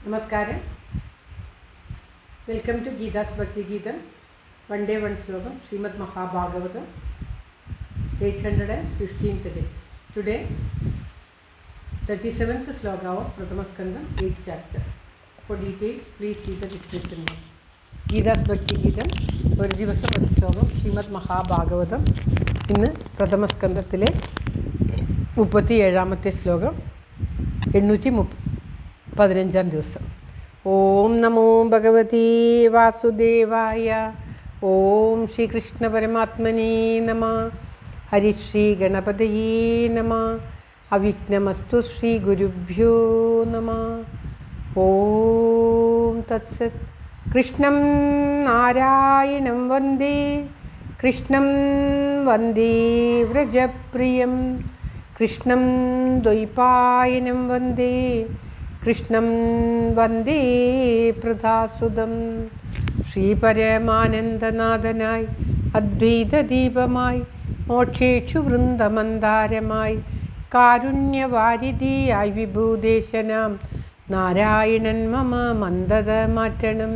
നമസ്കാരം. Welcome to Geetha's ഭക്തി ഗീതം. വൺ ഡേ വൺ ശ്ലോകം. Shrimad Mahabhagavatam 815th day. Today 37th sloka of Prathama Skandam 8th chapter. For details please see the description box. Geetha's ഭക്തി ഗീതം ഒരു ദിവസം ഒരു ശ്ലോകം. ശ്രീമദ് മഹാഭാഗവതം ഇന്ന് പ്രഥമ സ്കന്ധത്തിലെ 37ാമത്തെ ശ്ലോകം, 815ാം ദിവസം. ഓം നമോ ഭഗവതി വാസുദേവായ. ഓം ശ്രീകൃഷ്ണ പരമാത്മനേ നമ. ഹരിശ്രീ ഗണപതയേ നമ. അവിഘ്നമസ്തു ശ്രീ ഗുരുഭ്യോ നമ. ഓം തത്സത്. കൃഷ്ണം നാരായണം വന്ദേ, കൃഷ്ണം വന്ദേ വ്രജപ്രിയം, കൃഷ്ണം ദ്വൈപായനം വന്ദേ, കൃഷ്ണം വന്ദേ പ്രദാസുതം. ശ്രീപരമാനന്ദനാഥനായി അദ്വൈതദീപമായി, മോക്ഷേക്ഷു വൃന്ദമന്ദാരമായി, കാരുണ്യവാരിധിയായി വിഭൂദേശനാം നാരായണൻ മമ മന്ദത മാറ്റണം.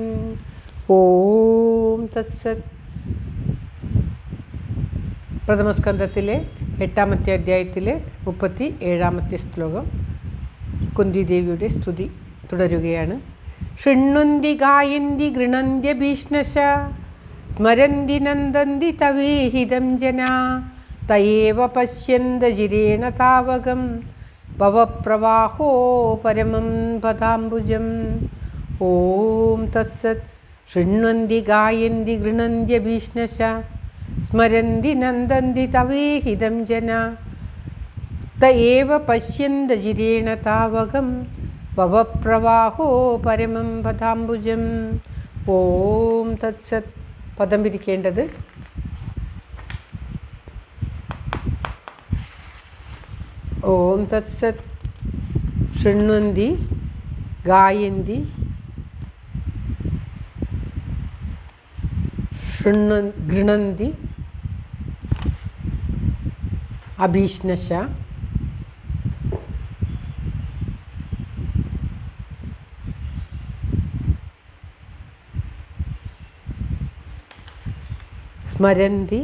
ഓം തത്സത്. പ്രഥമസ്കന്ധത്തിലെ 8ാമത്തെ അധ്യായത്തിലെ 37ാമത്തെ ശ്ലോകം. കുന്തിദേവിയുടെ സ്തുതി തുടരുകയാണ്. ശൃണ്വന്തി ഗായന്തി ഗൃണന്ത്യ ഭീഷ്ണശ, സ്മരന്തി നന്ദന്തി തവേഹിതം ജനാ, തയേവ പശ്യന്ത ജിരേണ താവകം, ഭവപ്രവാഹോ പരമം പദാംബുജം. ഓം തത്സത്. ശൃണ്വന്തി ഗായന്തി ഗൃണന്ത്യ ഭീഷ്ണശ, സ്മരന്തി നന്ദന്തി തവേഹിതം ജനാ, തയേവ പശ്യന്ത ജിരേണ താവകം, ഭവപ്രവാഹോ പരമം പദാംബുജം. ഓം തത്സത്. പദം പിരിക്കേണ്ടത് ഓം തത്സത്. ശൃണ്വന്തി ഗായന്തി ഗൃണന്തി അഭീഷ്ണശ, സ്മരന്തി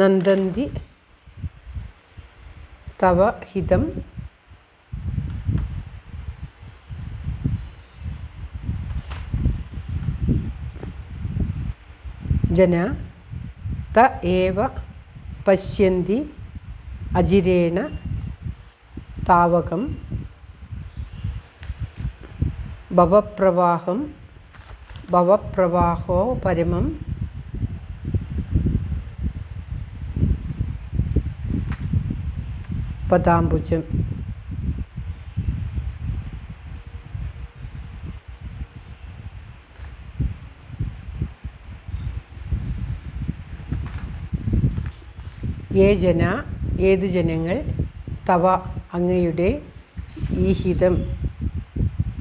നന്ദന്തി തവ ഹിതം, ജന ത ഏവ പശ്യന്തി അജിരേണ താവകം, ഭവപ്രവാഹോ പരമം പദാംബുജം. യേ ജന ഏതു ജനങ്ങൾ, തവ അങ്ങയുടെ, ഈഹിതം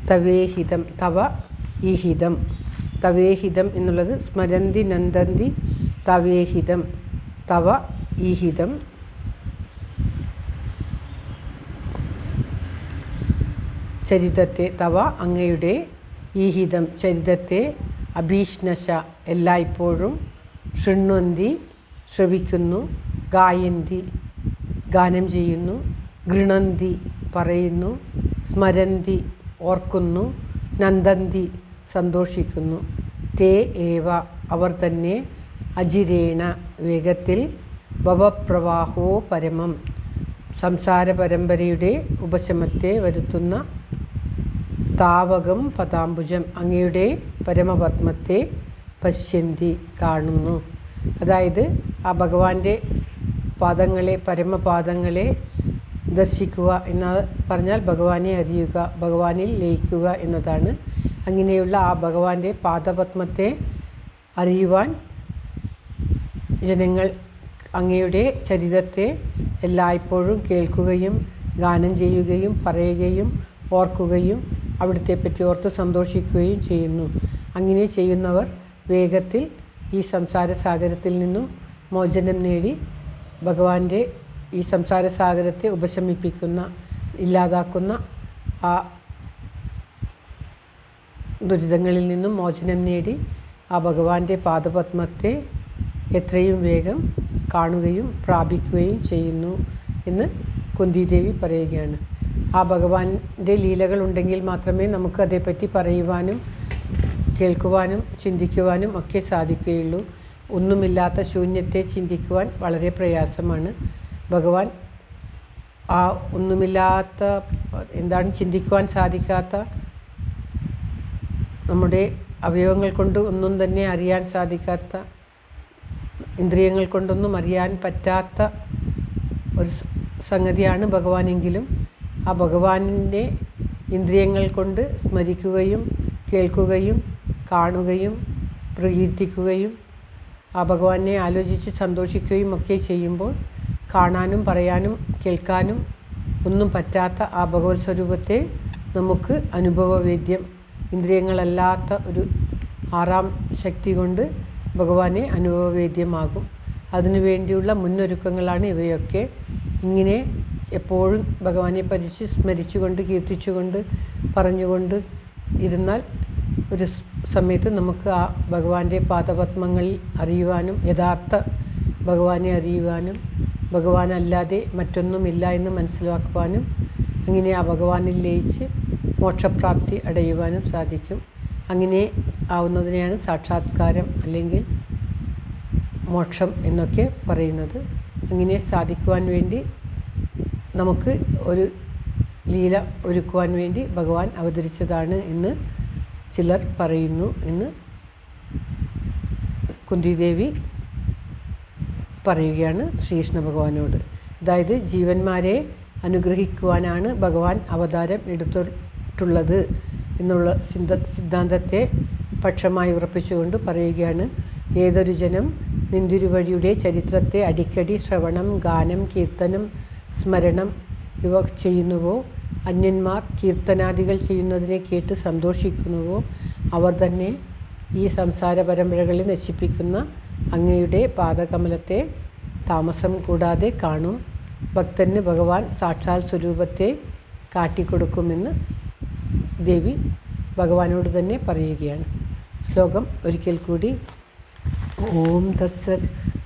തവേഹിതം തവ ഈഹിതം, തവേഹിതം എന്നുള്ളത് സ്മരന്തി നന്ദന്തി തവേഹിതം, തവ ഈഹിതം, ചരിതത്തെ തവ അങ്ങയുടെ, ഈഹിതം ചരിതത്തെ, അഭീഷ്ണശ എല്ലായ്പ്പോഴും, ശൃണ്വന്തി ശ്രവിക്കുന്നു, ഗായന്തി ഗാനം ചെയ്യുന്നു, ഗൃണന്തി പറയുന്നു, സ്മരന്തി ഓർക്കുന്നു, നന്ദന്തി സന്തോഷിക്കുന്നു, തേ ഏവ അവർ തന്നെ, അജിരേണ വേഗത്തിൽ, ഭവപ്രവാഹോ പരമം സംസാര പരമ്പരയുടെ ഉപശമത്തെ വരുത്തുന്ന, താവകം പദാംബുജം അങ്ങയുടെ പരമപത്മത്തെ, പശ്യന്തി കാണുന്നു. അതായത് ആ ഭഗവാന്റെ പാദങ്ങളെ, പരമപാദങ്ങളെ ദർശിക്കുക എന്ന പറഞ്ഞാൽ ഭഗവാനെ അറിയുക, ഭഗവാനിൽ ലയിക്കുക എന്നതാണ്. അങ്ങനെയുള്ള ആ ഭഗവാന്റെ പാദപത്മത്തെ അറിയുവാൻ ജനങ്ങൾ അങ്ങയുടെ ചരിതത്തെ എല്ലായ്പ്പോഴും കേൾക്കുകയും ഗാനം ചെയ്യുകയും പറയുകയും ഓർക്കുകയും അവിടുത്തെ പറ്റി ഓർത്ത് സന്തോഷിക്കുകയും ചെയ്യുന്നു. അങ്ങനെ ചെയ്യുന്നവർ വേഗത്തിൽ ഈ സംസാര സാഗരത്തിൽ നിന്നും മോചനം നേടി ഭഗവാന്റെ ഈ സംസാര സാഗരത്തെ ഉപശമിപ്പിക്കുന്ന, ഇല്ലാതാക്കുന്ന ആ ദുരിതങ്ങളിൽ നിന്നും മോചനം നേടി ആ ഭഗവാന്റെ പാദപത്മത്തെ എത്രയും വേഗം കാണുകയും പ്രാപിക്കുകയും ചെയ്യുന്നു എന്ന് കുന്തിദേവി പറയുകയാണ്. ആ ഭഗവാന്റെ ലീലകളുണ്ടെങ്കിൽ മാത്രമേ നമുക്ക് അതേപ്പറ്റി പറയുവാനും കേൾക്കുവാനും ചിന്തിക്കുവാനും ഒക്കെ സാധിക്കുകയുള്ളൂ. ഒന്നുമില്ലാത്ത ശൂന്യത്തെ ചിന്തിക്കുവാൻ വളരെ പ്രയാസമാണ്. ഭഗവാൻ ആ ഒന്നുമില്ലാത്ത, എന്താണ് ചിന്തിക്കുവാൻ സാധിക്കാത്ത, നമ്മുടെ അവയവങ്ങൾ കൊണ്ട് ഒന്നും തന്നെ അറിയാൻ സാധിക്കാത്ത, ഇന്ദ്രിയങ്ങൾ കൊണ്ടൊന്നും അറിയാൻ പറ്റാത്ത ഒരു സംഗതിയാണ് ഭഗവാനെങ്കിലും ആ ഭഗവാനിൻ്റെ ഇന്ദ്രിയങ്ങൾ കൊണ്ട് സ്മരിക്കുകയും കേൾക്കുകയും കാണുകയും പ്രകീർത്തിക്കുകയും ആ ഭഗവാനെ ആലോചിച്ച് സന്തോഷിക്കുകയും ഒക്കെ ചെയ്യുമ്പോൾ കാണാനും പറയാനും കേൾക്കാനും ഒന്നും പറ്റാത്ത ആ ഭഗവത് സ്വരൂപത്തെ നമുക്ക് അനുഭവവേദ്യം, ഇന്ദ്രിയങ്ങളല്ലാത്ത ഒരു ആറാം ശക്തി കൊണ്ട് ഭഗവാനെ അനുഭവവേദ്യമാകും. അതിനു വേണ്ടിയുള്ള മുന്നൊരുക്കങ്ങളാണ് ഇവയൊക്കെ. ഇങ്ങനെ എപ്പോഴും ഭഗവാനെ പരിച്ച് സ്മരിച്ചുകൊണ്ട് കീർത്തിച്ചുകൊണ്ട് പറഞ്ഞുകൊണ്ട് ഇരുന്നാൽ ഒരു സമയത്ത് നമുക്ക് ആ ഭഗവാന്റെ പാദപത്മങ്ങളിൽ അറിയുവാനും യഥാർത്ഥ ഭഗവാനെ അറിയുവാനും ഭഗവാനല്ലാതെ മറ്റൊന്നുമില്ല എന്ന് മനസ്സിലാക്കുവാനും അങ്ങനെ ആ ഭഗവാനിൽ ലയിച്ച് മോക്ഷപ്രാപ്തി അടയുവാനും സാധിക്കും. അങ്ങനെ ആവുന്നതിനെയാണ് സാക്ഷാത്കാരം അല്ലെങ്കിൽ മോക്ഷം എന്നൊക്കെ പറയുന്നത്. അങ്ങനെ സാധിക്കുവാൻ വേണ്ടി നമുക്ക് ഒരു ലീല ഒരുക്കുവാൻ വേണ്ടി ഭഗവാൻ അവതരിച്ചതാണ് എന്ന് ചിലർ പറയുന്നു എന്ന് കുന്തിദേവി പറയുകയാണ് ശ്രീകൃഷ്ണ ഭഗവാനോട്. അതായത് ജീവന്മാരെ അനുഗ്രഹിക്കുവാനാണ് ഭഗവാൻ അവതാരം എടുത്തിട്ടുള്ളത് എന്നുള്ള സിദ്ധാന്തത്തെ പക്ഷമായി ഉറപ്പിച്ചുകൊണ്ട് പറയുകയാണ്. ഏതൊരു ജനം നിന്തിരുവഴിയുടെ ചരിത്രത്തെ അടിക്കടി ശ്രവണം, ഗാനം, കീർത്തനം, സ്മരണം ഇവ ചെയ്യുന്നുവോ, അന്യന്മാർ കീർത്തനാദികൾ ചെയ്യുന്നതിനെ കേട്ട് സന്തോഷിക്കുന്നുവോ, അവർ തന്നെ ഈ സംസാര പരമ്പരകളെ നശിപ്പിക്കുന്ന അങ്ങയുടെ പാദകമലത്തെ താമസം കൂടാതെ കാണും. ഭക്തന് ഭഗവാൻ സാക്ഷാൽ സ്വരൂപത്തെ കാട്ടിക്കൊടുക്കുമെന്ന് ദേവി ഭഗവാനോട് തന്നെ പറയുകയാണ്. ശ്ലോകം ഒരിക്കൽ കൂടി. ഓം തത്സത്.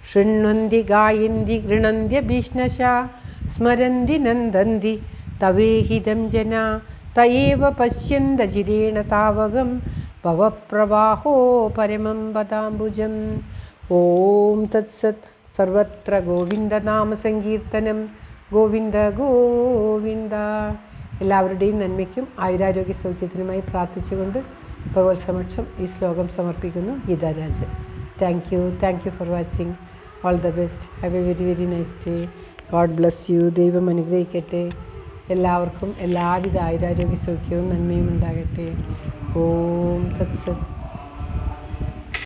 ശൃണ്വന്തി ഗായന്തി ഗൃണന്ത്യ ഭീഷ്ണശ സ്മരന്തി നന്ദന്തി തവേഹിതം ജനാ തയേവ പശ്യന്ത ചിരേണ താവകം ഭവപ്രവാഹോ പരമം പദാംബുജം. ഓം തത്സത്. സർവത്ര ഗോവിന്ദനാമസങ്കീർത്തനം. ഗോവിന്ദ ഗോവിന്ദ. എല്ലാവരുടെയും നന്മയ്ക്കും ആയുരാരോഗ്യ സൗഖ്യത്തിനുമായി പ്രാർത്ഥിച്ചുകൊണ്ട് ഭഗവത് സമക്ഷം ഈ ശ്ലോകം സമർപ്പിക്കുന്നു. Geetha Rajan. Thank you for watching. All the best. Have A very very nice day. God bless you. ദൈവം അനുഗ്രഹിക്കട്ടെ. എല്ലാവർക്കും എല്ലാവിധ ആയുരാരോഗ്യ സൗഖ്യവും നന്മയും ഉണ്ടാകട്ടെ. ഓം തത്സത്.